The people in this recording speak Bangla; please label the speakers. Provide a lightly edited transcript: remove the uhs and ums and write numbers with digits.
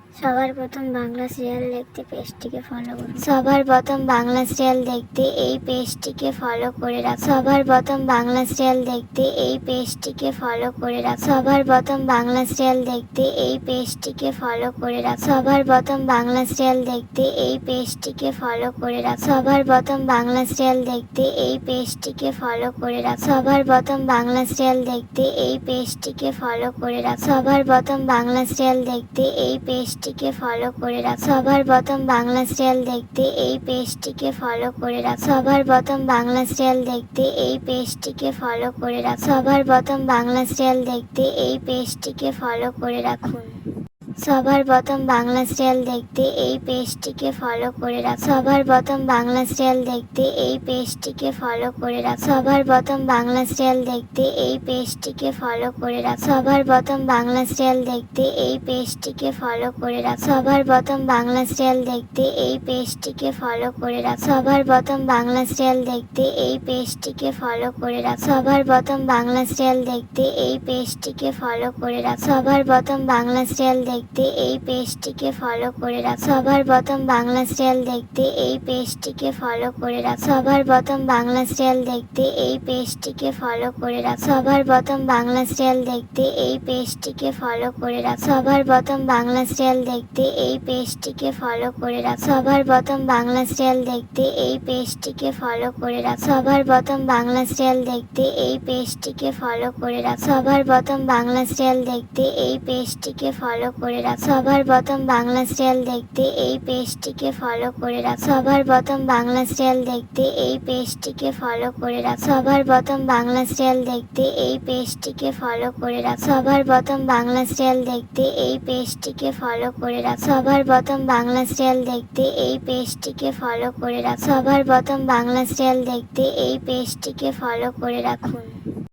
Speaker 1: সবার প্রথম বাংলা সিরিয়াল দেখতে পেজটিকে ফলো করুন। সবার প্রথম বাংলা সিরিয়াল দেখতে এই পেজটিকে ফলো করে রাখ। সবার প্রথম বাংলা সিরিয়াল দেখতে এই পেজটিকে ফলো করে রাখ। সবার প্রথম বাংলা সিরিয়াল দেখতে এই পেজটিকে ফলো করে রাখ। সবার প্রথম বাংলা সিরিয়াল দেখতে এই পেজটিকে ফলো করে রাখ। সবার প্রথম বাংলা সিরিয়াল দেখতে এই পেজটিকে ফলো করে রাখ। সবার প্রথম বাংলা সিরিয়াল দেখতে এই পেজটিকে ফলো করে রাখ। সবার প্রথম বাংলা সিরিয়াল দেখতে এই পেজটিকে ফলো করে রাখ। সবার প্রথম বাংলা সিরিয়াল দেখতে এই পেজটিকে ফলো করে রাখ। সবার প্রথম বাংলা সিরিয়াল দেখতে এই পেজটিকে ফলো করে রাখ। সবার প্রথম বাংলা সিরিয়াল দেখতে এই পেজটিকে ফলো করে রাখুন। সবার প্রথম বাংলা সিরিয়াল দেখতে এই পেজটিকে ফলো করে রাখ। সবার প্রথম বাংলা সিরিয়াল দেখতে এই পেজটিকে ফলো করে রাখ। সবার প্রথম বাংলা সিরিয়াল দেখতে এই পেজটিকে ফলো করে রাখ। সবার প্রথম বাংলা সিরিয়াল দেখতে এই পেজটিকে ফলো করে রাখ। সবার প্রথম বাংলা সিরিয়াল দেখতে এই পেজটিকে ফলো করে রাখ। সবার প্রথম বাংলা সিরিয়াল দেখতে এই পেজটিকে ফলো করে রাখ। সবার প্রথম বাংলা সিরিয়াল দেখতে এই পেজটিকে ফলো করে রাখ। সবার প্রথম বাংলা সিরিয়াল দেখতে এই পেজটিকে ফলো করে রাখ। সবার প্রথম বাংলা সিরিয়াল দেখতে এই পেজটিকে ফলো করে রাখ। সবার প্রথম বাংলা সিরিয়াল দেখতে এই পেজটিকে ফলো করে রাখ। সবার প্রথম বাংলা সিরিয়াল দেখতে এই পেজটিকে ফলো করে রাখ। সবার প্রথম বাংলা সিরিয়াল দেখতে এই পেজটিকে ফলো করে রাখ। সবার প্রথম বাংলা সিরিয়াল দেখতে এই পেজটিকে ফলো করে রাখ। সবার প্রথম বাংলা সিরিয়াল দেখতে এই পেজটিকে ফলো করে রাখ। সবার প্রথম বাংলা সিরিয়াল দেখতে এই পেজটিকে ফলো করে রাখ। সবার প্রথম বাংলা সিরিয়াল দেখতে এই পেজটিকে ফলো করে রাখ। সবার প্রথম বাংলা সিরিয়াল দেখতে এই পেজটিকে ফলো করে রাখ। সবার প্রথম বাংলা সিরিয়াল দেখতে এই পেজটিকে ফলো করে রাখ। সবার প্রথম বাংলা সিরিয়াল দেখতে এই পেজটিকে ফলো করে রাখ। সবার প্রথম বাংলা সিরিয়াল দেখতে এই পেজটিকে ফলো করে রাখ। সবার প্রথম বাংলা সিরিয়াল দেখতে এই পেজটিকে ফলো করে রাখুন।